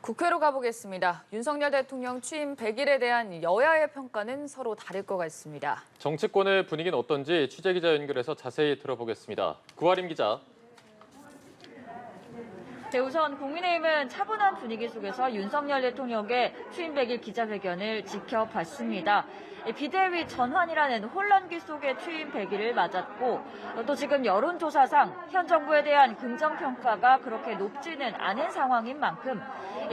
국회로 가보겠습니다. 윤석열 대통령 취임 100일에 대한 여야의 평가는 서로 다를 것 같습니다. 정치권의 분위기는 어떤지 취재기자 연결해서 자세히 들어보겠습니다. 구하림 기자. 네, 우선 국민의힘은 차분한 분위기 속에서 윤석열 대통령의 취임 100일 기자회견을 지켜봤습니다. 비대위 전환이라는 혼란기 속에 취임 100일을 맞았고 또 지금 여론조사상 현 정부에 대한 긍정평가가 그렇게 높지는 않은 상황인 만큼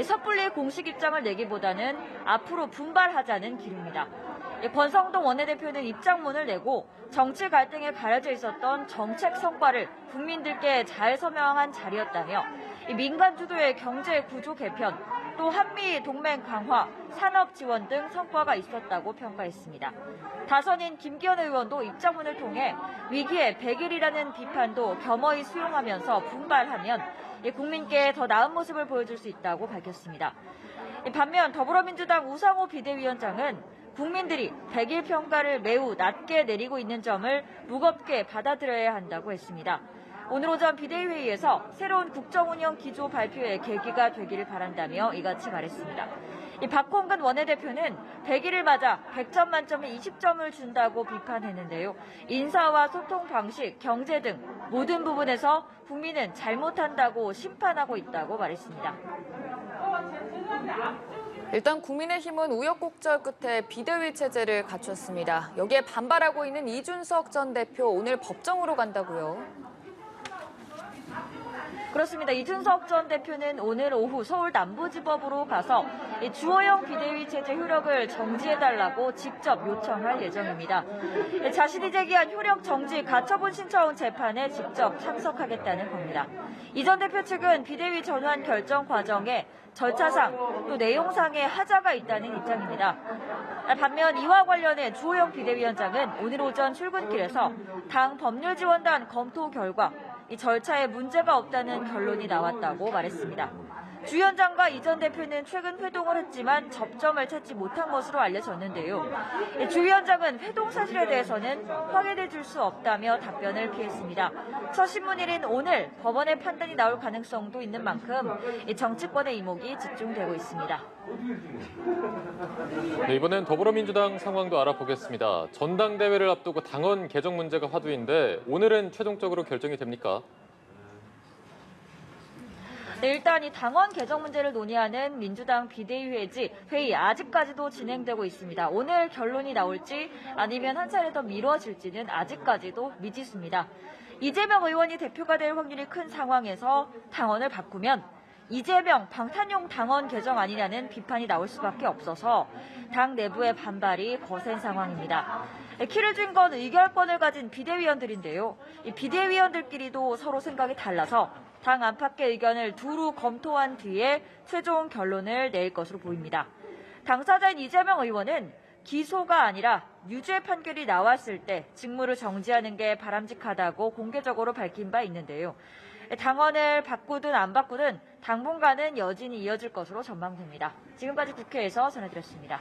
섣불리 공식 입장을 내기보다는 앞으로 분발하자는 기류입니다. 권성동 원내대표는 입장문을 내고 정치 갈등에 가려져 있었던 정책 성과를 국민들께 잘 설명한 자리였다며 민간 주도의 경제 구조 개편, 또 한미 동맹 강화, 산업 지원 등 성과가 있었다고 평가했습니다. 다선인 김기현 의원도 입장문을 통해 위기의 100일이라는 비판도 겸허히 수용하면서 분발하면 국민께 더 나은 모습을 보여줄 수 있다고 밝혔습니다. 반면 더불어민주당 우상호 비대위원장은 국민들이 100일 평가를 매우 낮게 내리고 있는 점을 무겁게 받아들여야 한다고 했습니다. 오늘 오전 비대위회의에서 새로운 국정운영 기조 발표의 계기가 되기를 바란다며 이같이 말했습니다. 박홍근 원내대표는 100일을 맞아 100점 만점에 20점을 준다고 비판했는데요. 인사와 소통 방식, 경제 등 모든 부분에서 국민은 잘못한다고 심판하고 있다고 말했습니다. 일단 국민의힘은 우여곡절 끝에 비대위 체제를 갖췄습니다. 여기에 반발하고 있는 이준석 전 대표 오늘 법정으로 간다고요? 그렇습니다. 이준석 전 대표는 오늘 오후 서울 남부지법으로 가서 주호영 비대위 체제 효력을 정지해달라고 직접 요청할 예정입니다. 자신이 제기한 효력 정지 가처분 신청 재판에 직접 참석하겠다는 겁니다. 이 전 대표 측은 비대위 전환 결정 과정에 절차상 또 내용상의 하자가 있다는 입장입니다. 반면 이와 관련해 주호영 비대위원장은 오늘 오전 출근길에서 당 법률지원단 검토 결과 이 절차에 문제가 없다는 결론이 나왔다고 말했습니다. 주 위원장과 이 전 대표는 최근 회동을 했지만 접점을 찾지 못한 것으로 알려졌는데요. 주 위원장은 회동 사실에 대해서는 확인해 줄 수 없다며 답변을 피했습니다. 첫 신문일인 오늘 법원의 판단이 나올 가능성도 있는 만큼 정치권의 이목이 집중되고 있습니다. 네, 이번엔 더불어민주당 상황도 알아보겠습니다. 전당대회를 앞두고 당원 개정 문제가 화두인데 오늘은 최종적으로 결정이 됩니까? 네, 일단 이 당원 개정 문제를 논의하는 민주당 비대위회의 아직까지도 진행되고 있습니다. 오늘 결론이 나올지 아니면 한 차례 더 미뤄질지는 아직까지도 미지수입니다. 이재명 의원이 대표가 될 확률이 큰 상황에서 당원을 바꾸면 이재명 방탄용 당원 개정 아니냐는 비판이 나올 수밖에 없어서 당 내부의 반발이 거센 상황입니다. 키를 준 건 의결권을 가진 비대위원들인데요. 이 비대위원들끼리도 서로 생각이 달라서 당 안팎의 의견을 두루 검토한 뒤에 최종 결론을 내릴 것으로 보입니다. 당사자인 이재명 의원은 기소가 아니라 유죄 판결이 나왔을 때 직무를 정지하는 게 바람직하다고 공개적으로 밝힌 바 있는데요. 당원을 바꾸든 안 바꾸든 당분간은 여진이 이어질 것으로 전망됩니다. 지금까지 국회에서 전해드렸습니다.